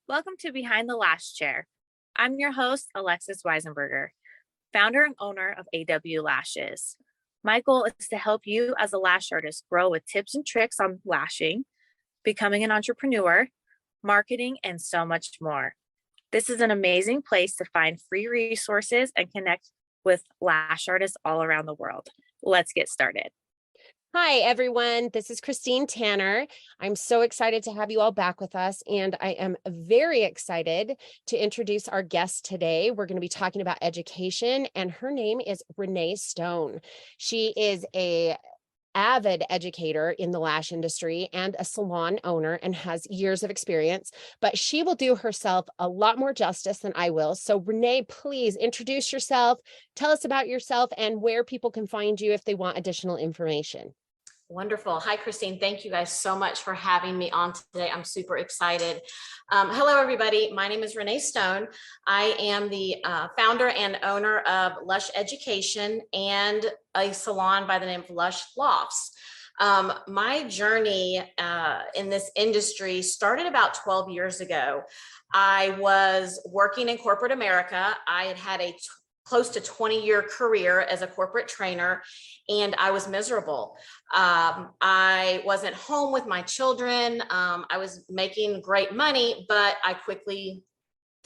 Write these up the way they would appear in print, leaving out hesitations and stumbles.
Welcome to Behind the Lash Chair. I'm your host, Alexis Weisenburger, founder and owner of AW Lashes. My goal is to help you as a lash artist grow with tips and tricks on lashing, becoming an entrepreneur, marketing, and so much more. This is an amazing place to find free resources and connect with lash artists all around the world. Let's get started. Hi, everyone. This is Christine Tanner. I'm so excited to have you all back with us, and I am very excited to introduce our guest today. We're going to be talking about education, and her name is Renee Stone. She is a avid educator in the lash industry and a salon owner and has years of experience, but she will do herself a lot more justice than I will. So Renee, please introduce yourself, tell us about yourself and where people can find you if they want additional information. Wonderful. Hi, Christine. Thank you guys so much for having me on today. I'm super excited. Hello, everybody. My name is Renee Stone. I am the founder and owner of Lush Education and a salon by the name of Lush Lofts. My journey in this industry started about 12 years ago. I was working in corporate America. I had a close to 20-year career as a corporate trainer, and I was miserable. I wasn't home with my children. I was making great money, but I quickly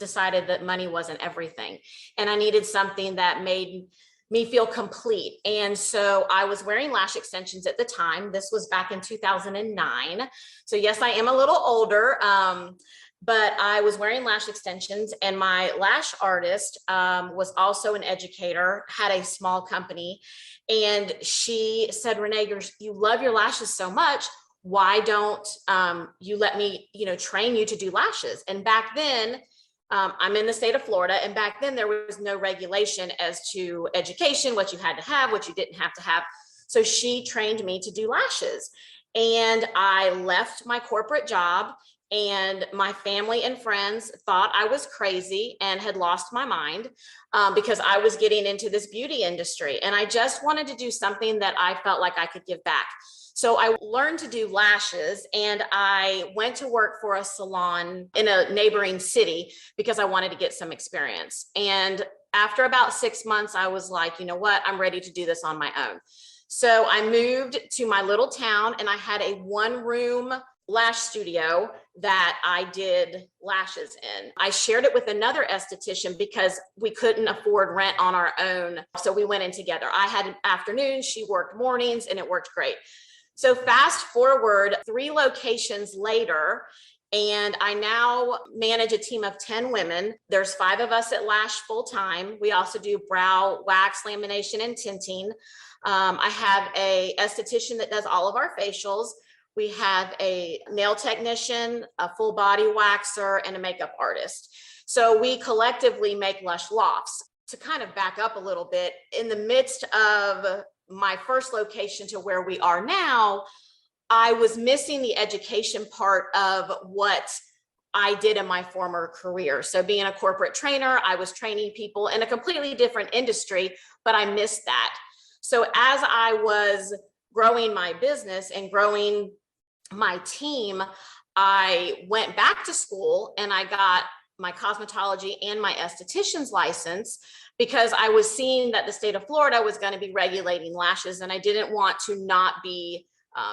decided that money wasn't everything. And I needed something that made me feel complete. And so I was wearing lash extensions at the time. This was back in 2009. So yes, I am a little older, but I was wearing lash extensions, and my lash artist was also an educator, had a small company. And she said, Renee, you love your lashes so much. Why don't you let me, train you to do lashes? And back then, I'm in the state of Florida. And back then there was no regulation as to education, what you had to have, what you didn't have to have. So she trained me to do lashes. And I left my corporate job, and my family and friends thought I was crazy and had lost my mind because I was getting into this beauty industry. And I just wanted to do something that I felt like I could give back. So I learned to do lashes, and I went to work for a salon in a neighboring city because I wanted to get some experience. And after about 6 months, I was like, you know what, I'm ready to do this on my own. So I moved to my little town, and I had a one-room lash studio that I did lashes in. I shared it with another esthetician because we couldn't afford rent on our own. So we went in together. I had afternoons, she worked mornings, and it worked great. So fast forward 3 locations later, and I now manage a team of 10 women. There's 5 of us at Lash full time. We also do brow wax, lamination, and tinting. I have a esthetician that does all of our facials. We have a nail technician, a full body waxer, and a makeup artist. So we collectively make Lush Lofts. To kind of back up a little bit, in the midst of my first location to where we are now, I was missing the education part of what I did in my former career. So being a corporate trainer, I was training people in a completely different industry, but I missed that. So as I was growing my business and growing my team, I went back to school and I got my cosmetology and my esthetician's license because I was seeing that the state of Florida was going to be regulating lashes, and I didn't want to not be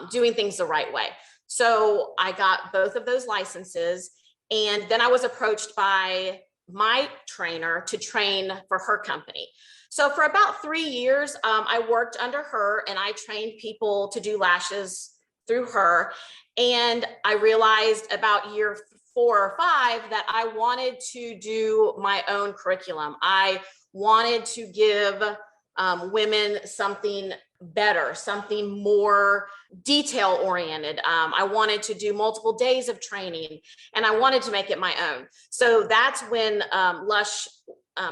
doing things the right way. So I got both of those licenses, and then I was approached by my trainer to train for her company. So for about 3 years, I worked under her, and I trained people to do lashes through her. And I realized about year 4 or 5 that I wanted to do my own curriculum. I wanted to give women something better, something more detail oriented. I wanted to do multiple days of training, and I wanted to make it my own. So that's when Lush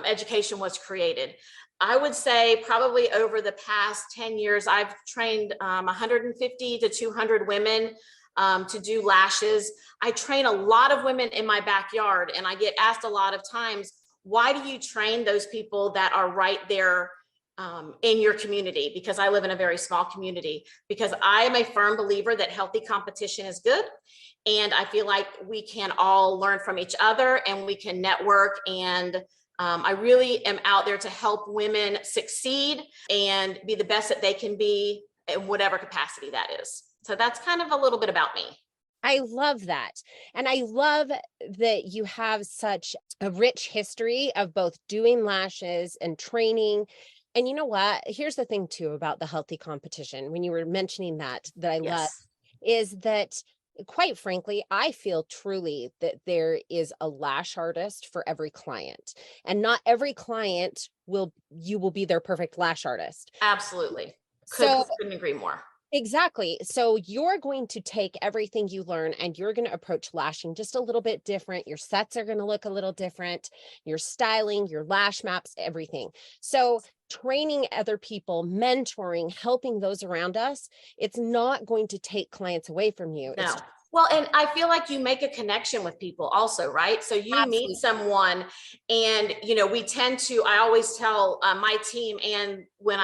Education was created. I would say probably over the past 10 years, I've trained 150 to 200 women to do lashes. I train a lot of women in my backyard, and I get asked a lot of times, why do you train those people that are right there in your community, because I live in a very small community, because I am a firm believer that healthy competition is good. And I feel like we can all learn from each other and we can network. And I really am out there to help women succeed and be the best that they can be in whatever capacity that is. So that's kind of a little bit about me. I love that. And I love that you have such a rich history of both doing lashes and training. And you know what? Here's the thing too about the healthy competition. When you were mentioning that I love is that, quite frankly, I feel truly that there is a lash artist for every client, and not every client you will be their perfect lash artist. Absolutely. Couldn't agree more. Exactly. So you're going to take everything you learn and you're going to approach lashing just a little bit different. Your sets are going to look a little different, your styling, your lash maps, everything. So training other people, mentoring, helping those around us, it's not going to take clients away from you. No. Well, and I feel like you make a connection with people also, right? So you Absolutely. meet someone and, we tend to, I always tell my team, and when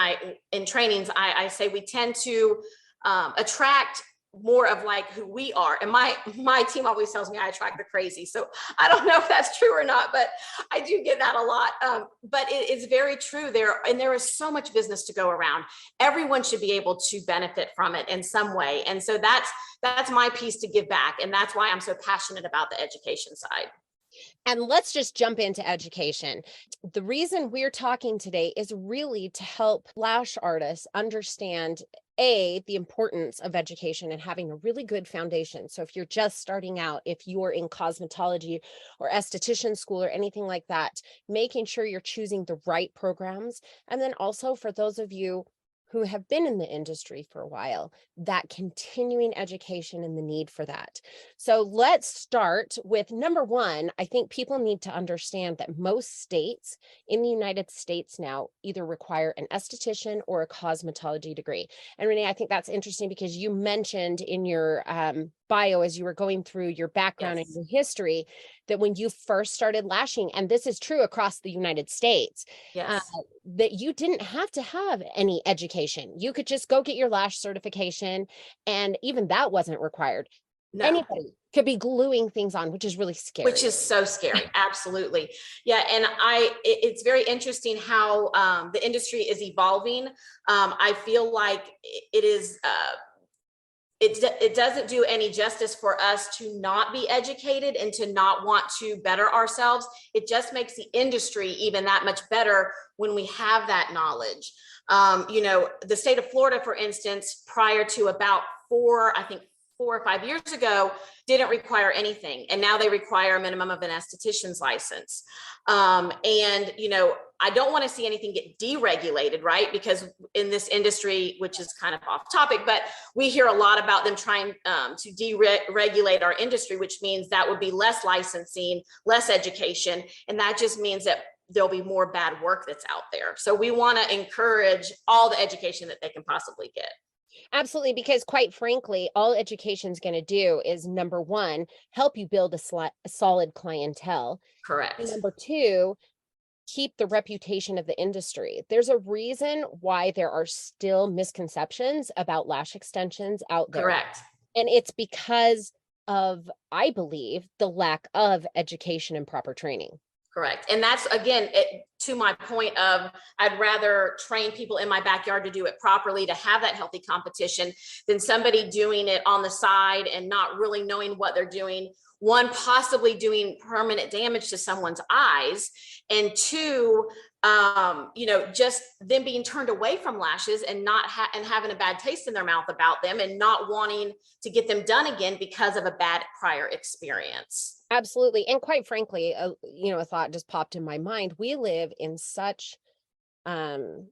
in trainings, I say we tend to attract more of like who we are. And my team always tells me I attract the crazy. So I don't know if that's true or not, but I do get that a lot. But it is very true there is so much business to go around. Everyone should be able to benefit from it in some way. And so that's my piece to give back. And that's why I'm so passionate about the education side. And let's just jump into education. The reason we're talking today is really to help lash artists understand the importance of education and having a really good foundation. So if you're just starting out, if you're in cosmetology or esthetician school or anything like that, making sure you're choosing the right programs. And then also for those of you who have been in the industry for a while, that continuing education and the need for that. So let's start with number one. I think people need to understand that most states in the United States now either require an esthetician or a cosmetology degree. And Renee, I think that's interesting because you mentioned in your bio as you were going through your background and your history that when you first started lashing, and this is true across the United States, that you didn't have to have any education. You could just go get your lash certification, and even that wasn't required. No. Anybody could be gluing things on, which is really scary. Which is so scary. Absolutely. Yeah. And it's very interesting how the industry is evolving. I feel like it is, it doesn't do any justice for us to not be educated and to not want to better ourselves. It just makes the industry even that much better when we have that knowledge. The state of Florida, for instance, prior to about 4 or 5 years ago, didn't require anything. And now they require a minimum of an esthetician's license. I don't want to see anything get deregulated, right? Because in this industry, which is kind of off topic, but we hear a lot about them trying to deregulate our industry, which means that would be less licensing, less education. And that just means that there'll be more bad work that's out there. So we want to encourage all the education that they can possibly get. Absolutely, because quite frankly, all education is going to do is, number one, help you build a solid clientele. Correct. And number two, keep the reputation of the industry. There's a reason why there are still misconceptions about lash extensions out there. Correct. And it's because of, I believe, the lack of education and proper training. Correct. And that's, again, to my point of, I'd rather train people in my backyard to do it properly, to have that healthy competition, than somebody doing it on the side and not really knowing what they're doing. One, possibly doing permanent damage to someone's eyes, and two, just them being turned away from lashes and not and having a bad taste in their mouth about them and not wanting to get them done again because of a bad prior experience. Absolutely. And quite frankly, a thought just popped in my mind. We live in such, in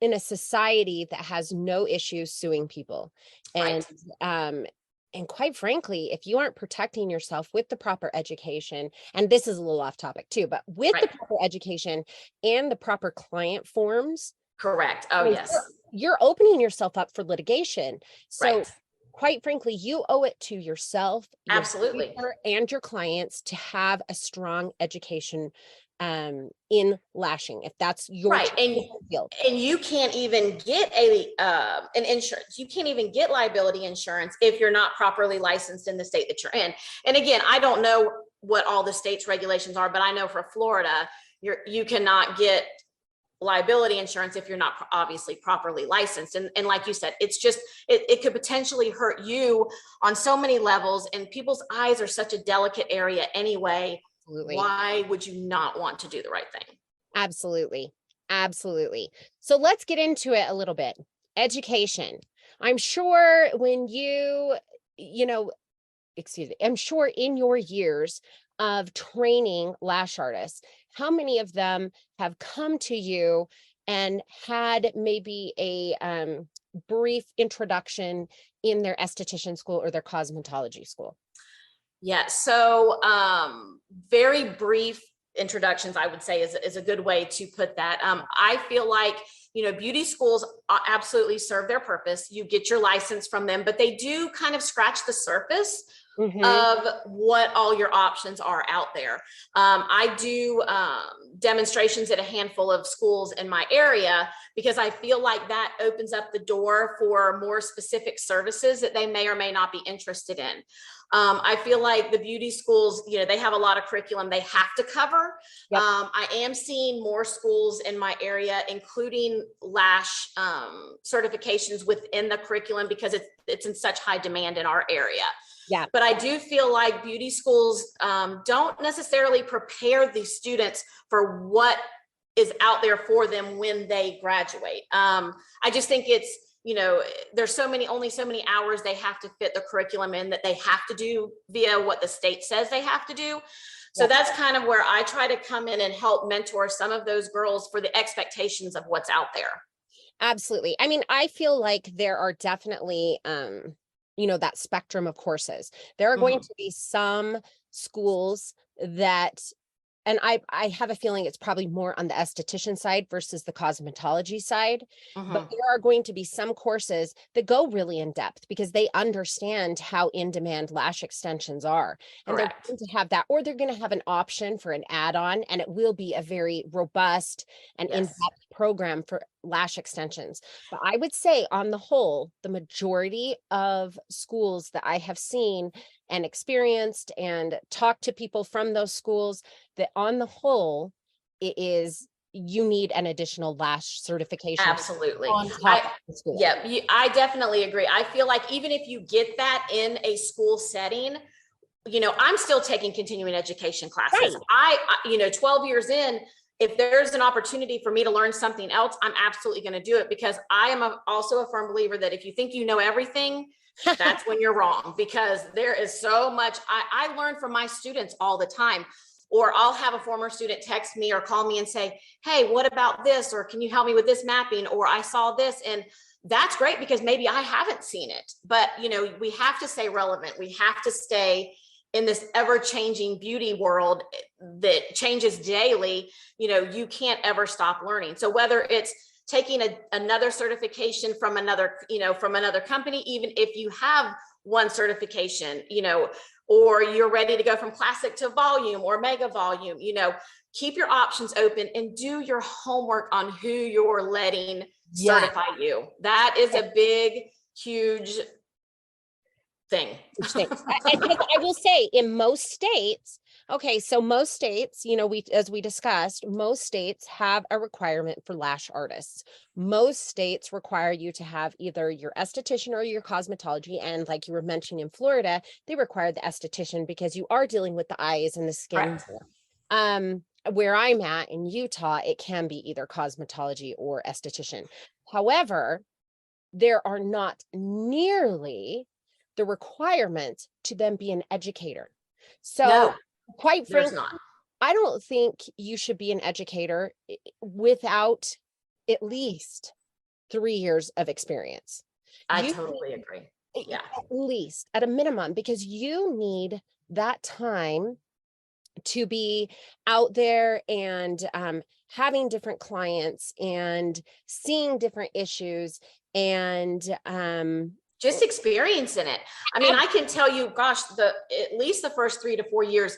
a society that has no issues suing people. And, right. And quite frankly, if you aren't protecting yourself with the proper education, and this is a little off topic too, but with right. the proper education and the proper client forms. Correct. Oh, yes. You're opening yourself up for litigation. So right. quite frankly, you owe it to yourself, absolutely, and your clients to have a strong education in lashing, if that's your right. field. And you can't even get an insurance. You can't even get liability insurance if you're not properly licensed in the state that you're in. And again, I don't know what all the state's regulations are, but I know for Florida, you cannot get liability insurance if you're not obviously properly licensed. And like you said, it's just, it could potentially hurt you on so many levels, and people's eyes are such a delicate area anyway. Absolutely. Why would you not want to do the right thing? Absolutely. Absolutely. So let's get into it a little bit. Education. I'm sure when I'm sure in your years of training lash artists, how many of them have come to you and had maybe a brief introduction in their esthetician school or their cosmetology school? Yeah, so very brief introductions, I would say, is a good way to put that. I feel like, beauty schools absolutely serve their purpose. You get your license from them, but they do kind of scratch the surface of what all your options are out there. I do demonstrations at a handful of schools in my area because I feel like that opens up the door for more specific services that they may or may not be interested in. I feel like the beauty schools, they have a lot of curriculum they have to cover. Yep. I am seeing more schools in my area, including Lash certifications within the curriculum because it's in such high demand in our area. Yeah. But I do feel like beauty schools don't necessarily prepare the students for what is out there for them when they graduate. I just think it's, there's only so many hours they have to fit the curriculum in that they have to do via what the state says they have to do. So that's kind of where I try to come in and help mentor some of those girls for the expectations of what's out there. Absolutely. I mean, I feel like there are definitely, that spectrum of courses. There are going to be some schools that, and I have a feeling it's probably more on the esthetician side versus the cosmetology side, but there are going to be some courses that go really in depth because they understand how in demand lash extensions are. And they're going to have that, or they're going to have an option for an add-on, and it will be a very robust and in-depth program for lash extensions. But I would say on the whole, the majority of schools that I have seen and experienced and talked to people from those schools, that on the whole, you need an additional lash certification. Absolutely. I definitely agree. I feel like even if you get that in a school setting, I'm still taking continuing education classes. Right. I 12 years in, if there's an opportunity for me to learn something else, I'm absolutely going to do it, because I am also a firm believer that if you think you know everything, that's when you're wrong, because there is so much. I learn from my students all the time, or I'll have a former student text me or call me and say, hey, what about this? Or can you help me with this mapping? Or I saw this. And that's great because maybe I haven't seen it, but we have to stay relevant. We have to stay in this ever-changing beauty world that changes daily. You can't ever stop learning. So whether it's taking another certification from another company, even if you have one certification, or you're ready to go from classic to volume or mega volume, keep your options open and do your homework on who you're letting certify you. That is a big, huge thing. I will say in most states, most states, as we discussed, most states have a requirement for lash artists. Most states require you to have either your esthetician or your cosmetology. And like you were mentioning in Florida, they require the esthetician because you are dealing with the eyes and the skin. Where I'm at in Utah, it can be either cosmetology or esthetician. However, there are not nearly the requirement to then be an educator. So quite frankly, I don't think you should be an educator without at least 3 years of experience. I totally agree. Yeah. At least at a minimum, because you need that time to be out there and having different clients and seeing different issues and just experiencing it. I mean, I can tell you, gosh, at least the first 3 to 4 years,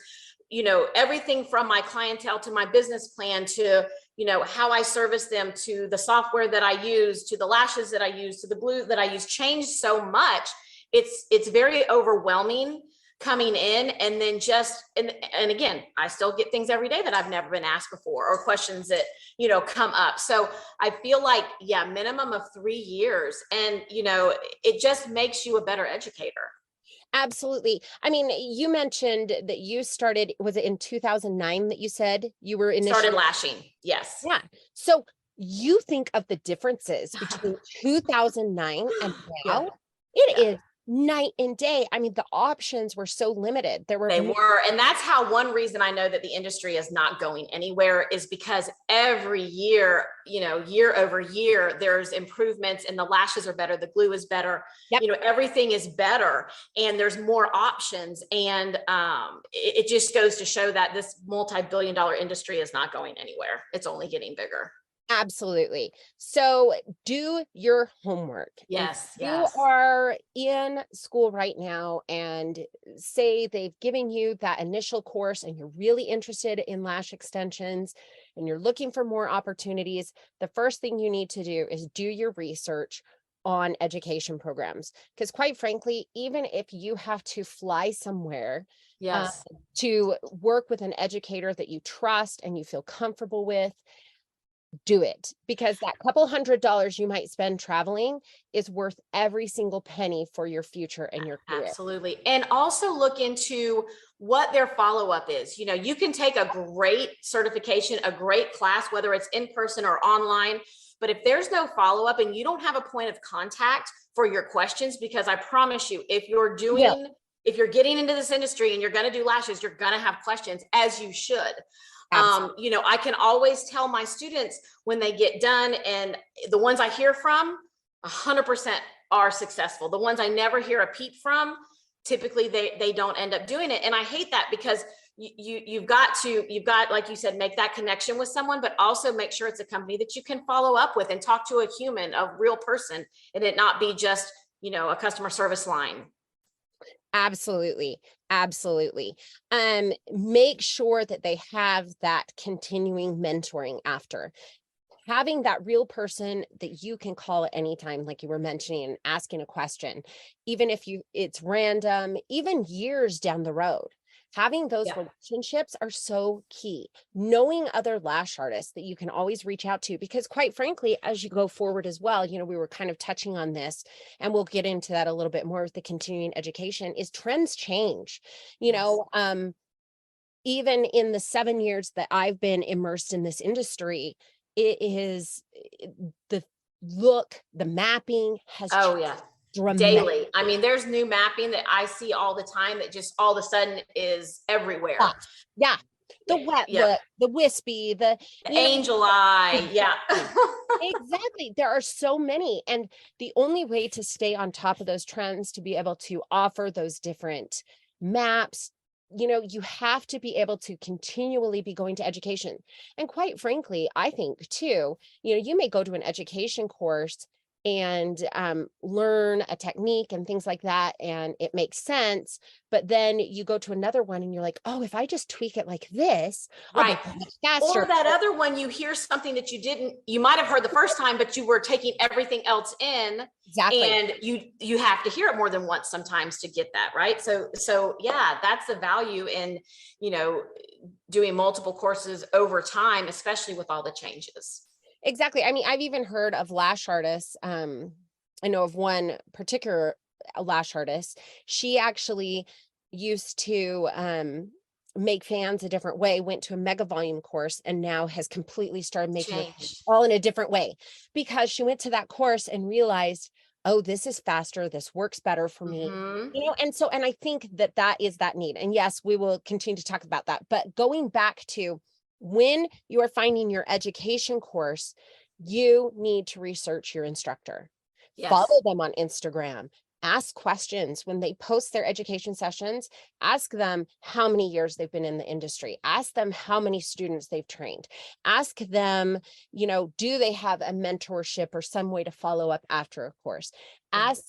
everything from my clientele to my business plan to, how I service them, to the software that I use, to the lashes that I use, to the glue that I use, changed so much. It's very overwhelming coming in, and then and again, I still get things every day that I've never been asked before, or questions that, come up. So I feel like, yeah, minimum of 3 years. And, it just makes you a better educator. Absolutely. I mean, you mentioned that you started, was it in 2009 that you said you were initially started lashing? Yes. Yeah. So you think of the differences between 2009 and now, Yeah. it is night and day. I mean, the options were so limited. They were, and that's how one reason I know that the industry is not going anywhere is because every year, year over year, there's improvements, and the lashes are better, the glue is better, everything is better, and there's more options. And it just goes to show that this multi-billion-dollar industry is not going anywhere. It's only getting bigger. Absolutely. So do your homework. Yes. If you are in school right now and say they've given you that initial course and you're really interested in lash extensions and you're looking for more opportunities, the first thing you need to do is do your research on education programs. Because quite frankly, even if you have to fly somewhere to work with an educator that you trust and you feel comfortable with, do it, because that couple $100 you might spend traveling is worth every single penny for your future and your career. Absolutely. And also look into what their follow-up is. You can take a great certification, a great class, whether it's in person or online, but if there's no follow-up and you don't have a point of contact for your questions, because I promise you, if you're getting into this industry and you're going to do lashes, you're going to have questions, as you should. I can always tell my students when they get done, and the ones I hear from 100% are successful. The ones I never hear a peep from, typically they don't end up doing it. And I hate that, because you've got, like you said, make that connection with someone, but also make sure it's a company that you can follow up with and talk to a human, a real person, and it not be just, a customer service line. Absolutely. Absolutely. Make sure that they have that continuing mentoring after. Having that real person that you can call at any time, like you were mentioning, and asking a question, even if it's random, even years down the road. Having those relationships are so key. Knowing other lash artists that you can always reach out to, because quite frankly, as you go forward as well, we were kind of touching on this, and we'll get into that a little bit more with the continuing education, is trends change. Even in the 7 years that I've been immersed in this industry, it is the mapping has changed. Daily. I mean, there's new mapping that I see all the time that just all of a sudden is everywhere. Yeah. The wet look, the wispy, the angel eye. Yeah. Exactly. There are so many. And the only way to stay on top of those trends, to be able to offer those different maps, you have to be able to continually be going to education. And quite frankly, I think too, you may go to an education course and learn a technique and things like that, and it makes sense, but then you go to another one and you're like, oh, if I just tweak it like this, right, I'll be faster. Or that other one, you hear something that you might have heard the first time, but you were taking everything else in. Exactly. And you have to hear it more than once sometimes to get that right. So yeah, that's the value in doing multiple courses over time, especially with all the changes. Exactly. I mean, I've even heard of lash artists. I know of one particular lash artist. She actually used to make fans a different way, went to a mega volume course, and now has completely started making it all in a different way, because she went to that course and realized, oh, this is faster. This works better for me. And I think that is that need. And yes, we will continue to talk about that. But going back to, when you are finding your education course, you need to research your instructor. Follow them on Instagram. Ask questions when they post their education sessions. Ask them how many years they've been in the industry. Ask them how many students they've trained. Ask them, do they have a mentorship or some way to follow up after a course? Ask,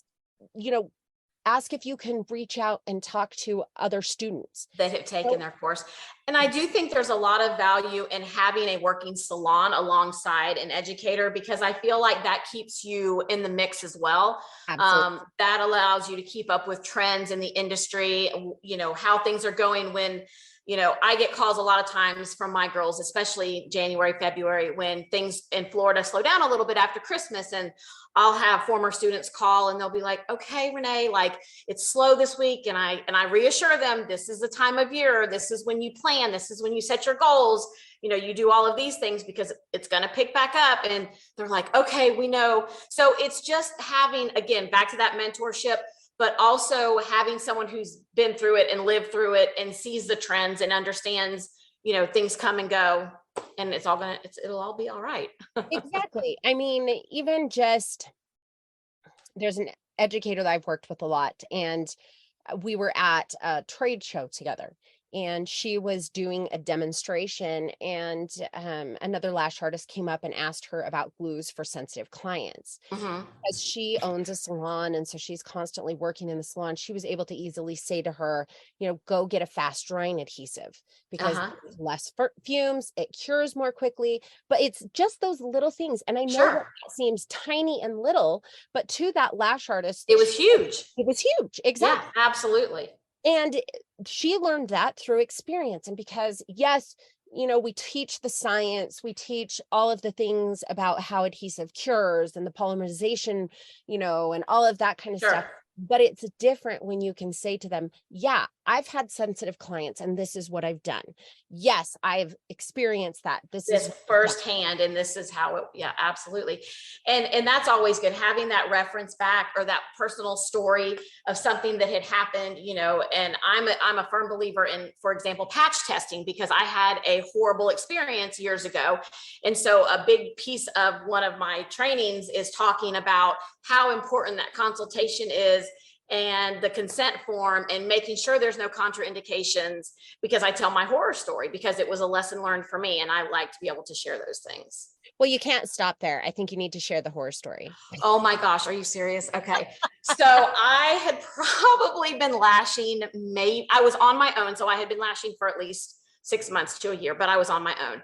ask if you can reach out and talk to other students that have taken their course. And I do think there's a lot of value in having a working salon alongside an educator, because I feel like that keeps you in the mix as well. That allows you to keep up with trends in the industry, you know, how things are going when, you know, I get calls a lot of times from my girls, especially January, February, when things in Florida slow down a little bit after Christmas, and I'll have former students call and they'll be like, okay, Renee, like it's slow this week. And I reassure them, this is the time of year. This is when you plan. This is when you set your goals. You know, you do all of these things because it's going to pick back up. And they're like, okay, we know. So it's just having, again, back to that mentorship, but also having someone who's been through it and lived through it and sees the trends and understands, you know, things come and go, and it'll all be all right. Exactly. I mean, even just, there's an educator that I've worked with a lot, and we were at a trade show together, and she was doing a demonstration, and another lash artist came up and asked her about glues for sensitive clients. As she owns a salon, and so she's constantly working in the salon, she was able to easily say to her, you know, go get a fast drying adhesive, because there's less fumes, it cures more quickly. But it's just those little things. And I know that seems tiny and little, but to that lash artist, it was huge. It was huge. Exactly. Yeah, absolutely. And she learned that through experience. And because, yes, you know, we teach the science, we teach all of the things about how adhesive cures and the polymerization, you know, and all of that kind of stuff. But it's different when you can say to them, yeah, I've had sensitive clients and this is what I've done. Yes, I've experienced that. This is firsthand, and this is how it, yeah, absolutely. And that's always good, having that reference back or that personal story of something that had happened, you know. And I'm a firm believer in, for example, patch testing, because I had a horrible experience years ago. And so a big piece of one of my trainings is talking about how important that consultation is, and the consent form, and making sure there's no contraindications, because I tell my horror story because it was a lesson learned for me, and I like to be able to share those things. Well, you can't stop there. I think you need to share the horror story. Oh my gosh, are you serious? Okay. So I had probably been lashing, I was on my own. So I had been lashing for at least 6 months to a year, but I was on my own.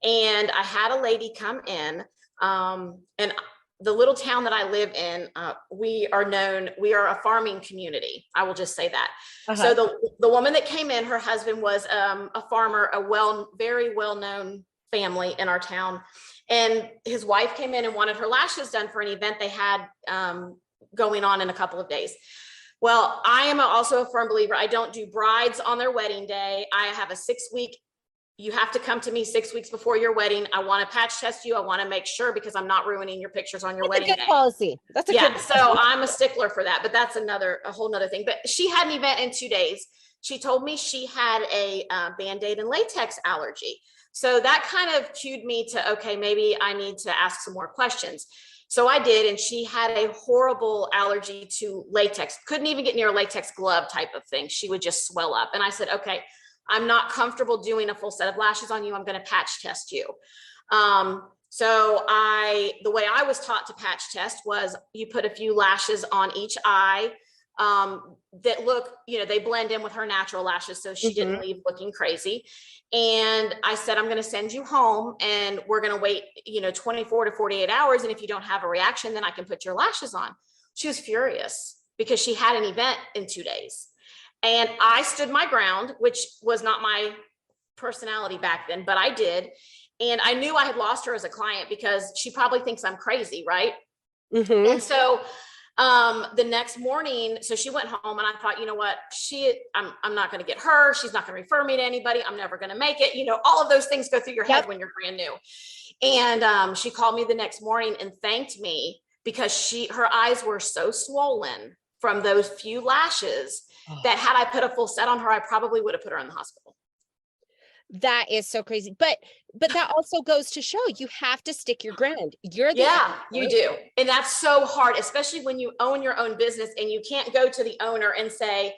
And I had a lady come in, and the little town that I live in, we are a farming community. I will just say that. So the woman that came in, her husband was a farmer, very well-known family in our town. And his wife came in and wanted her lashes done for an event they had going on in a couple of days. Well, I am also a firm believer. I don't do brides on their wedding day. I have a 6-week, you have to come to me 6 weeks before your wedding. I want to patch test you. I want to make sure, because I'm not ruining your pictures on your wedding day. Policy. That's a good policy. So I'm a stickler for that, but that's a whole nother thing. But she had an event in 2 days. She told me she had a Band-Aid and latex allergy. So that kind of cued me to, okay, maybe I need to ask some more questions. So I did, and she had a horrible allergy to latex. Couldn't even get near a latex glove type of thing. She would just swell up. And I said, okay, I'm not comfortable doing a full set of lashes on you. I'm going to patch test you. So the way I was taught to patch test was you put a few lashes on each eye that look, you know, they blend in with her natural lashes. So she didn't leave looking crazy. And I said, I'm going to send you home, and we're going to wait, you know, 24 to 48 hours. And if you don't have a reaction, then I can put your lashes on. She was furious because she had an event in 2 days. And I stood my ground, which was not my personality back then, but I did. And I knew I had lost her as a client because she probably thinks I'm crazy, right? And so the next morning, so she went home, and I thought, you know what, I'm not going to get her. She's not going to refer me to anybody. I'm never going to make it. You know, all of those things go through your head when you're brand new. And she called me the next morning and thanked me, because her eyes were so swollen from those few lashes that had I put a full set on her, I probably would have put her in the hospital. That is so crazy. But that also goes to show you have to stick your ground. You do. And that's so hard, especially when you own your own business and you can't go to the owner and say,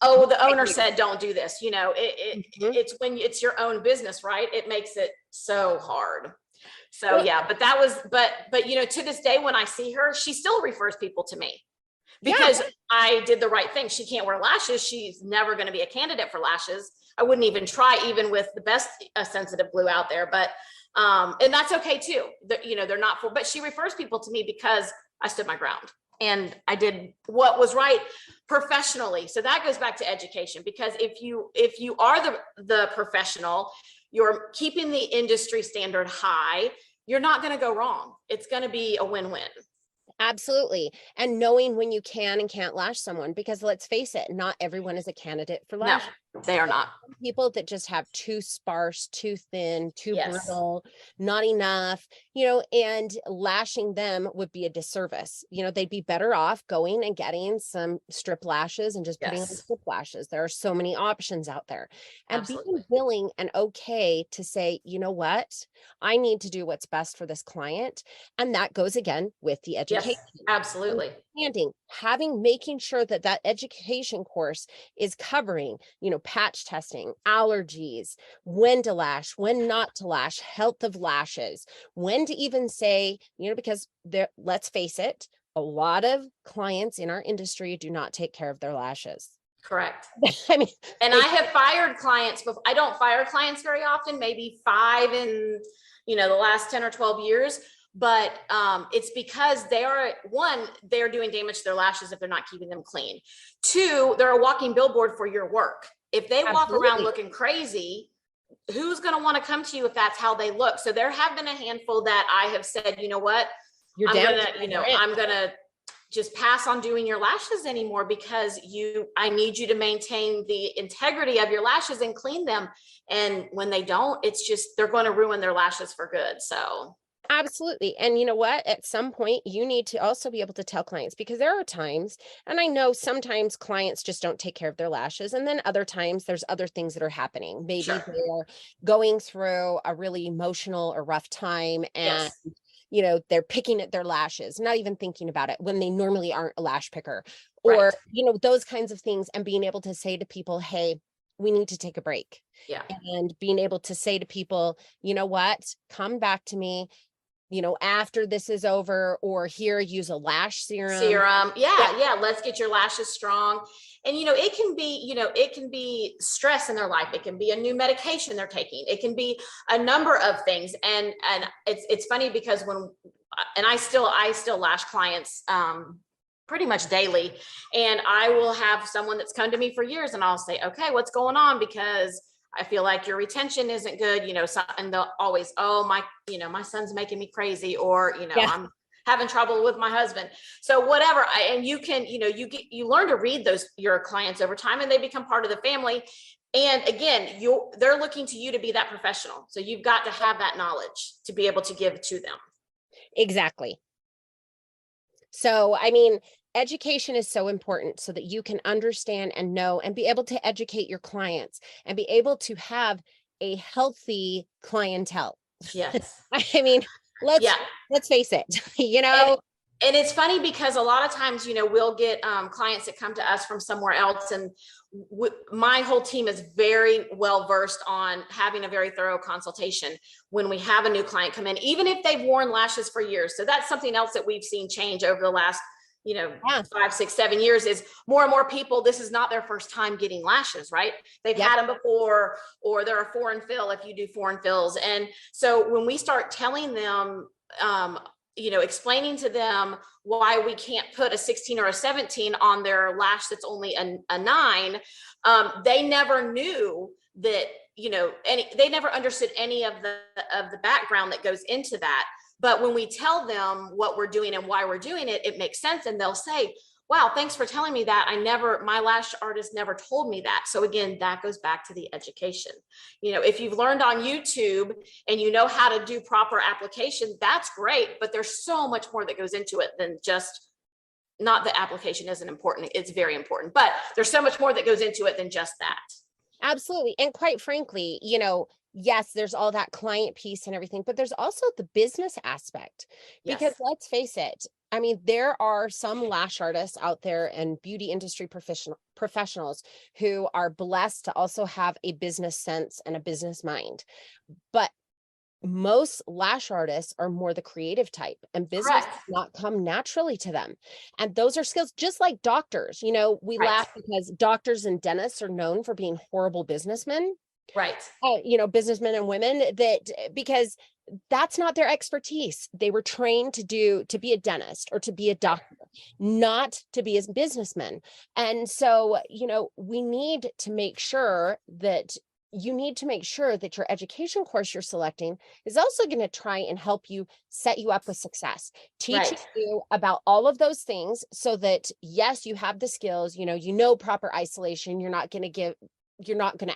oh, the owner said, don't do this. You know, it's when it's your own business, right? It makes it so hard. So yeah, but you know, to this day, when I see her, she still refers people to me. because I did the right thing. She can't wear lashes. She's never going to be a candidate for lashes. I wouldn't even try, even with the best sensitive glue out there. But and that's okay too. They're not for, but she refers people to me because I stood my ground and I did what was right professionally. So that goes back to education, because if you are the professional, you're keeping the industry standard high, you're not going to go wrong. It's going to be a win-win. Absolutely. And knowing when you can and can't lash someone, because let's face it, not everyone is a candidate for lash. No, they are not. People that just have too sparse, too thin, too Yes. brittle, not enough, and lashing them would be a disservice. They'd be better off going and getting some strip lashes and just putting on Yes. strip lashes. There are so many options out there. And Absolutely. being willing and okay to say, you know what, I need to do what's best for this client. And that goes again with the education. Yes, absolutely. Making sure that education course is covering, patch testing, allergies, when to lash, when not to lash, health of lashes, when to even say, because let's face it, a lot of clients in our industry do not take care of their lashes. Correct. I mean, and I have fired clients, but I don't fire clients very often, maybe 5 in, the last 10 or 12 years. But it's because they're doing damage to their lashes if they're not keeping them clean. 2, they're a walking billboard for your work. If they walk around looking crazy, who's going to want to come to you if that's how they look? So there have been a handful that I have said, you know what, I'm going to just pass on doing your lashes anymore, because I need you to maintain the integrity of your lashes and clean them. And when they don't, it's just, they're going to ruin their lashes for good. So absolutely. And you know what? At some point, you need to also be able to tell clients, because there are times, and I know sometimes clients just don't take care of their lashes. And then other times there's other things that are happening. Maybe Sure. they're going through a really emotional or rough time, and Yes. they're picking at their lashes, not even thinking about it when they normally aren't a lash picker, or, those kinds of things. And being able to say to people, hey, we need to take a break. Yeah. And being able to say to people, you know what, come back to me, after this is over, or here, use a lash serum. Yeah. Let's get your lashes strong. And, it can be stress in their life. It can be a new medication they're taking. It can be a number of things. And it's funny because I still lash clients, pretty much daily. And I will have someone that's come to me for years and I'll say, okay, what's going on? Because I feel like your retention isn't good, and they'll always, my son's making me crazy, or, I'm having trouble with my husband. So whatever. And you can, you learn to read your clients over time, and they become part of the family. And again, they're looking to you to be that professional. So you've got to have that knowledge to be able to give to them. Exactly. So, I mean, education is so important so that you can understand and know and be able to educate your clients and be able to have a healthy clientele. Yes. I mean, let's face it, And it's funny because a lot of times, we'll get clients that come to us from somewhere else, and my whole team is very well versed on having a very thorough consultation when we have a new client come in, even if they've worn lashes for years. So that's something else that we've seen change over the last 5, 6, 7 years, is more and more people, this is not their first time getting lashes, right? They've had them before, or they're a foreign fill if you do foreign fills. And so when we start telling them, explaining to them why we can't put a 16 or a 17 on their lash that's only a 9, they never knew that, they never understood any of the background that goes into that. But when we tell them what we're doing and why we're doing it, it makes sense. And they'll say, wow, thanks for telling me that. My lash artist never told me that. So again, that goes back to the education. If you've learned on YouTube and you know how to do proper application, that's great. But there's so much more that goes into it than just, not that application isn't important. It's very important, but there's so much more that goes into it than just that. Absolutely. And quite frankly, yes, there's all that client piece and everything, but there's also the business aspect, because let's face it, I mean, there are some lash artists out there and beauty industry professionals who are blessed to also have a business sense and a business mind. But most lash artists are more the creative type, and business Correct. does not come naturally to them. And those are skills, just like doctors. We Right. laugh because doctors and dentists are known for being horrible businessmen. Right. Businessmen and women, because that's not their expertise. They were trained to be a dentist or to be a doctor, not to be a businessman. And so, we need to make sure that your education course you're selecting is also going to try and help you set you up with success, teaching you about all of those things so that, yes, you have the skills, proper isolation. You're not going to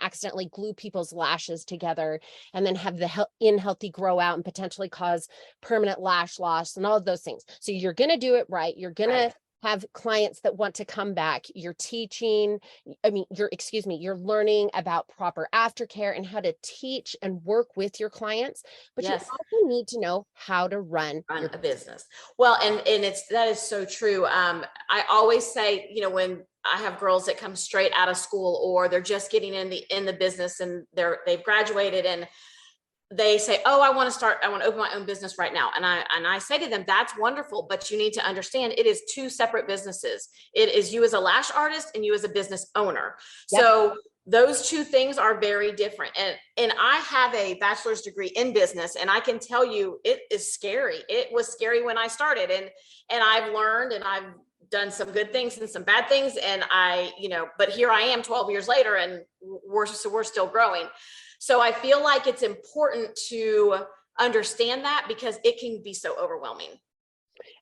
accidentally glue people's lashes together and then have the unhealthy grow out and potentially cause permanent lash loss and all of those things. So you're going to do it right. You're going to have clients that want to come back. You're you're learning about proper aftercare and how to teach and work with your clients, but you also need to know how to run a business. Well, and that is so true. I always say, when I have girls that come straight out of school or they're just getting in the business and they've graduated and they say, oh, I want to open my own business right now. And I say to them, that's wonderful, but you need to understand it is two separate businesses. It is you as a lash artist and you as a business owner. Yep. So those two things are very different. And I have a bachelor's degree in business, and I can tell you it is scary. It was scary when I started, and I've learned, and I've done some good things and some bad things. And but here I am 12 years later, and we're still growing. So I feel like it's important to understand that because it can be so overwhelming.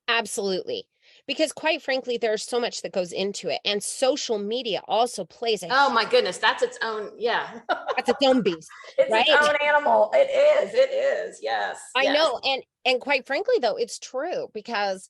Absolutely. Because quite frankly, there's so much that goes into it. And social media also plays oh my goodness, that's its own, that's its own beast. It's right? its own animal. It is. Yes. I know. And quite frankly, though, it's true because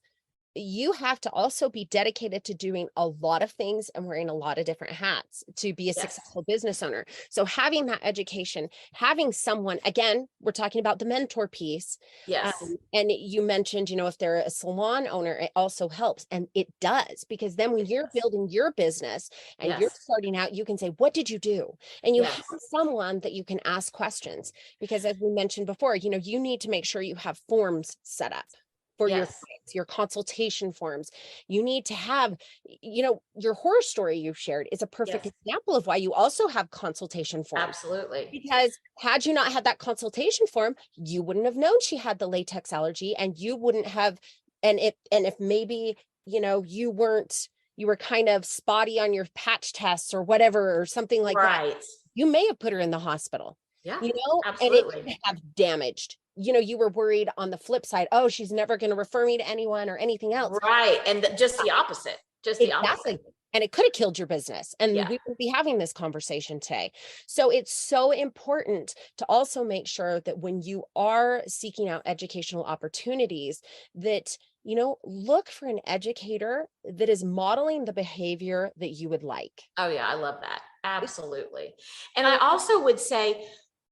you have to also be dedicated to doing a lot of things and wearing a lot of different hats to be a successful business owner. So having that education, having someone, again, we're talking about the mentor piece. Yes. And you mentioned, if they're a salon owner, it also helps. And it does, because then when you're building your business and you're starting out, you can say, what did you do? And you have someone that you can ask questions, because as we mentioned before, you need to make sure you have forms set up for your clients, your consultation forms. You need to have, your horror story you've shared is a perfect example of why you also have consultation forms. Absolutely. Because had you not had that consultation form, you wouldn't have known she had the latex allergy, and you wouldn't have, and if maybe, you were kind of spotty on your patch tests or whatever, or something like that, you may have put her in the hospital. Yeah, absolutely. And it could have damaged. You were worried on the flip side, oh, she's never going to refer me to anyone or anything else. Right. And just the opposite. The opposite. And it could have killed your business. And we wouldn't be having this conversation today. So it's so important to also make sure that when you are seeking out educational opportunities, that, look for an educator that is modeling the behavior that you would like. Oh yeah, I love that. Absolutely. And I also would say,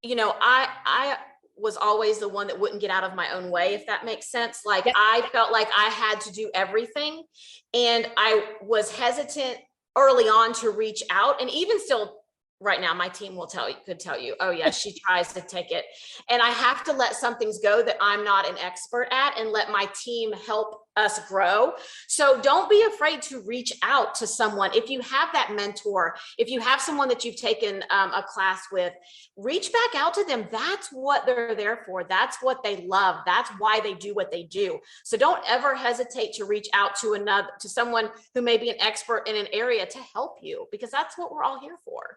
I was always the one that wouldn't get out of my own way, if that makes sense. Like I felt like I had to do everything, and I was hesitant early on to reach out. And even still right now, my team could tell you, oh yeah, she tries to take it. And I have to let some things go that I'm not an expert at and let my team help us grow. So don't be afraid to reach out to someone. If you have that mentor, if you have someone that you've taken a class with, reach back out to them. That's what they're there for. That's what they love. That's why they do what they do. So don't ever hesitate to reach out to someone who may be an expert in an area to help you, because that's what we're all here for.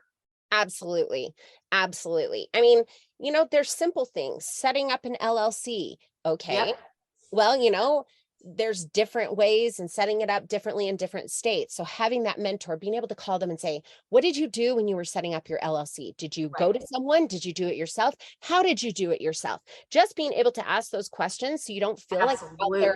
Absolutely. Absolutely. I mean, there's simple things, setting up an LLC. Okay. Yep. Well, there's different ways and setting it up differently in different states. So having that mentor, being able to call them and say, what did you do when you were setting up your LLC? Did you go to someone? Did you do it yourself? How did you do it yourself? Just being able to ask those questions so you don't feel like out there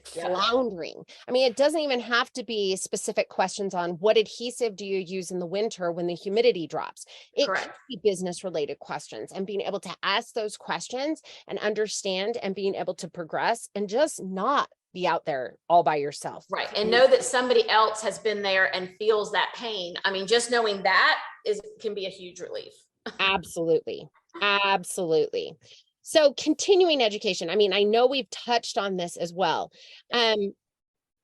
floundering. I mean, it doesn't even have to be specific questions on what adhesive do you use in the winter when the humidity drops. It could be business related questions, and being able to ask those questions and understand and being able to progress and just not be out there all by yourself. Right. And know that somebody else has been there and feels that pain. I mean, just knowing that can be a huge relief. Absolutely. Absolutely. So continuing education, I mean, I know we've touched on this as well.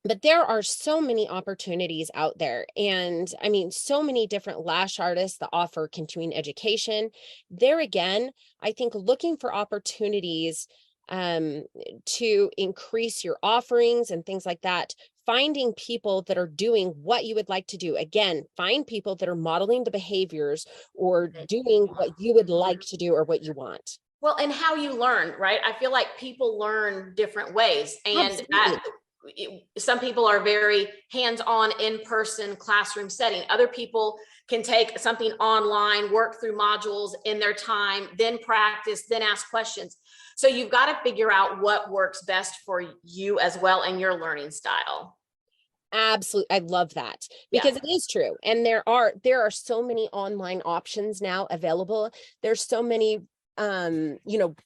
But there are so many opportunities out there. And I mean, so many different lash artists that offer continuing education. There again, I think looking for opportunities to increase your offerings and things like that, finding people that are doing what you would like to do. Again, find people that are modeling the behaviors or doing what you would like to do or what you want. Well, and how you learn, right? I feel like people learn different ways. And some people are very hands-on, in-person classroom setting. Other people can take something online, work through modules in their time, then practice, then ask questions. So you've got to figure out what works best for you as well and your learning style. Absolutely. I love that because it is true. And there are so many online options now available. There's so many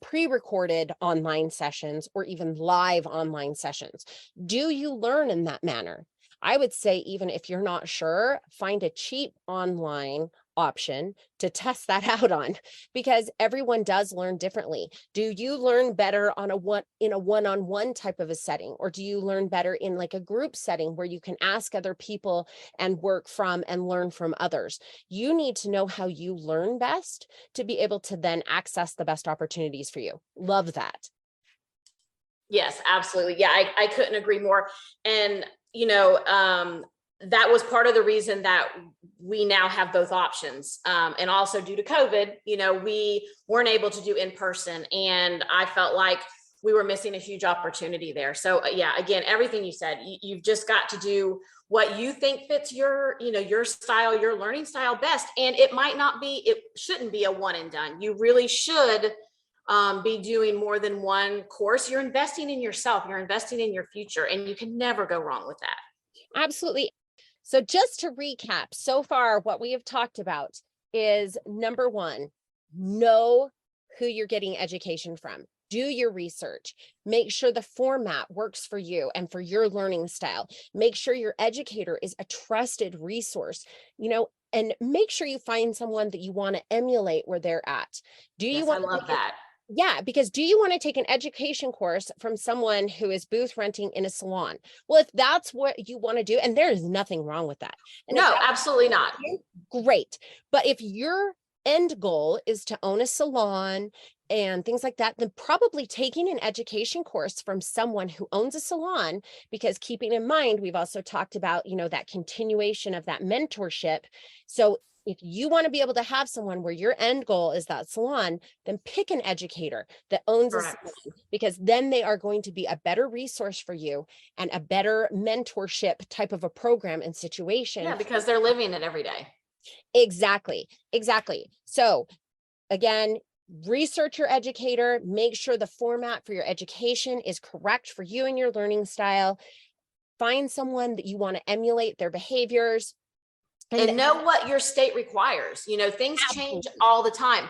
pre-recorded online sessions or even live online sessions. Do you learn in that manner? I would say, even if you're not sure, find a cheap online option to test that out on, because everyone does learn differently. Do you learn better in a one-on-one type of a setting, or do you learn better in like a group setting where you can ask other people and work from and learn from others? You need to know how you learn best to be able to then access the best opportunities for you. Love that. Yes, absolutely. Yeah, I couldn't agree more. And that was part of the reason that we now have both options. And also due to COVID, we weren't able to do in person. And I felt like we were missing a huge opportunity there. So yeah, again, everything you said, you've just got to do what you think fits your style, your learning style best. And it shouldn't be a one and done. You really should be doing more than one course. You're investing in yourself, you're investing in your future, and you can never go wrong with that. Absolutely. So just to recap, so far what we have talked about is, number one, know who you're getting education from. Do your research. Make sure the format works for you and for your learning style. Make sure your educator is a trusted resource, and make sure you find someone that you want to emulate where they're at. I love that. Yeah, because do you want to take an education course from someone who is booth renting in a salon? Well, if that's what you want to do, and there is nothing wrong with that. And no, absolutely not. Great. But if your end goal is to own a salon and things like that, then probably taking an education course from someone who owns a salon, because keeping in mind, we've also talked about, that continuation of that mentorship. So if you want to be able to have someone where your end goal is that salon, then pick an educator that owns a salon, because then they are going to be a better resource for you and a better mentorship type of a program and situation. Yeah, because they're living it every day. Exactly. So again, research your educator, make sure the format for your education is correct for you and your learning style. Find someone that you want to emulate their behaviors. And know what your state requires. Things change all the time.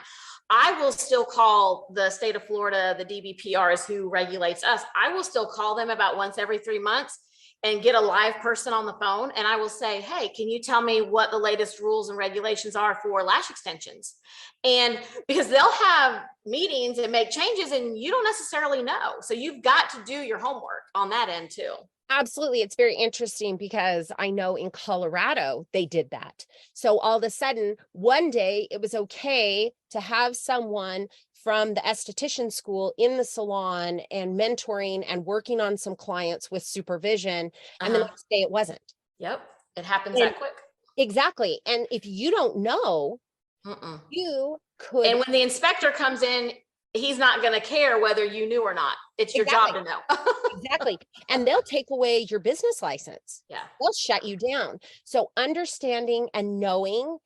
I will still call the state of Florida, the DBPR is who regulates us. I will still call them about once every 3 months and get a live person on the phone. And I will say, hey, can you tell me what the latest rules and regulations are for lash extensions? And because they'll have meetings and make changes and you don't necessarily know. So you've got to do your homework on that end too. Absolutely. It's very interesting because I know in Colorado, they did that. So all of a sudden, one day it was okay to have someone from the esthetician school in the salon and mentoring and working on some clients with supervision. And the next day it wasn't. Yep. It happens that quick. Exactly. And if you don't know, you could. And when the inspector comes in, he's not going to care whether you knew or not. It's your job to know. Exactly. And they'll take away your business license. Yeah. They'll shut you down. So understanding and knowing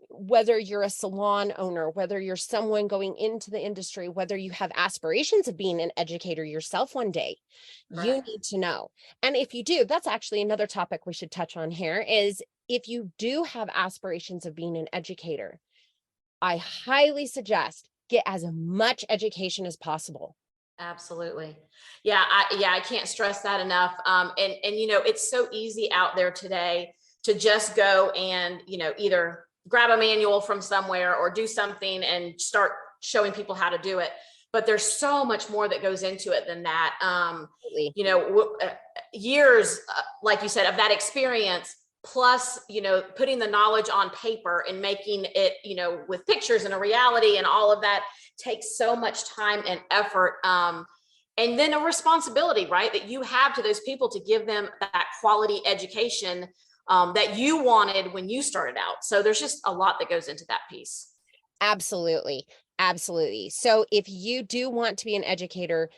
whether you're a salon owner, whether you're someone going into the industry, whether you have aspirations of being an educator yourself one day, you need to know. And if you do, that's actually another topic we should touch on here, is if you do have aspirations of being an educator, I highly suggest get as much education as possible. Absolutely. Yeah. I can't stress that enough. And it's so easy out there today to just go and, either grab a manual from somewhere or do something and start showing people how to do it. but there's so much more that goes into it than that. Absolutely. You know, years, like you said, of that experience, plus, you know, putting the knowledge on paper and making it, you know, with pictures and a reality and all of that takes so much time and effort. And then a responsibility, right, that you have to those people to give them that quality education that you wanted when you started out. So there's just a lot that goes into that piece. Absolutely. Absolutely. So if you do want to be an educator,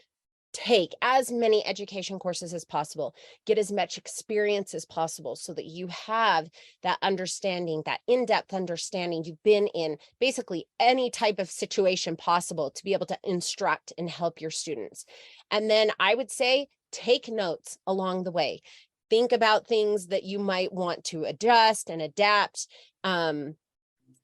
take as many education courses as possible, get as much experience as possible so that you have that understanding, that in-depth understanding. You've been in basically any type of situation possible to be able to instruct and help your students. And then I would say, take notes along the way. Think about things that you might want to adjust and adapt.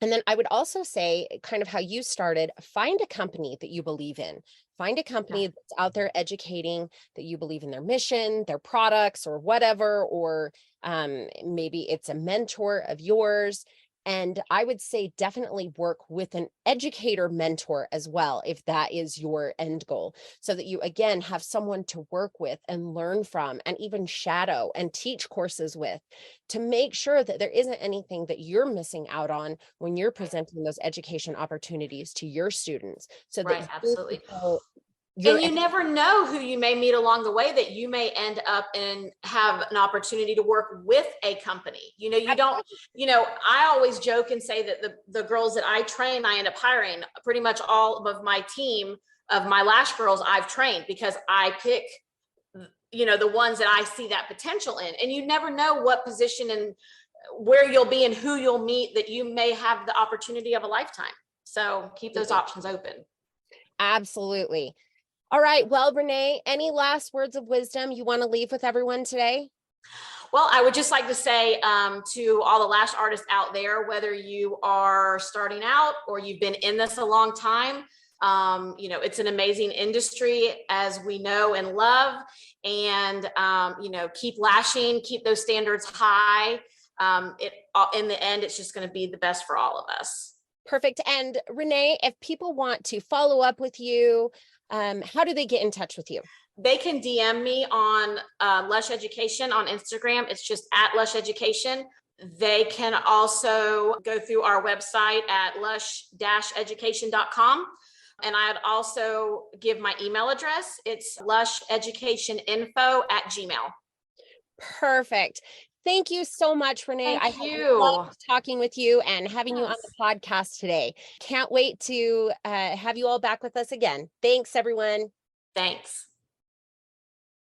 And then I would also say, kind of how you started, find a company that you believe in. Find a company that's out there educating, that you believe in their mission, their products, or whatever, or maybe it's a mentor of yours. And I would say definitely work with an educator mentor as well, if that is your end goal, so that you, again, have someone to work with and learn from and even shadow and teach courses with, to make sure that there isn't anything that you're missing out on when you're presenting those education opportunities to your students. So that Right, absolutely. And you never know who you may meet along the way, that you may end up and have an opportunity to work with a company. You know, you don't, you know, I always joke and say that the girls that I train, I end up hiring. Pretty much all of my team of my Lash girls I've trained, because I pick, you know, the ones that I see that potential in. And you never know what position and where you'll be and who you'll meet, that you may have the opportunity of a lifetime. So keep those options open. Absolutely. All right. Well, Renee, any last words of wisdom you want to leave with everyone today? Well, I would just like to say to all the lash artists out there, whether you are starting out or you've been in this a long time, you know, it's an amazing industry, as we know and love. And, you know, keep lashing, keep those standards high. In the end, it's just going to be the best for all of us. Perfect. And Renee, if people want to follow up with you, how do they get in touch with you? They can DM me on Lush Education on Instagram. It's just at Lush Education. They can also go through our website at lush-education.com. And I'd also give my email address. It's lusheducationinfo@gmail.com. Perfect. Thank you so much, Renee. Thank I you. loved talking with you and having you on Yes. the podcast today. Can't wait to have you all back with us again. Thanks, everyone. Thanks.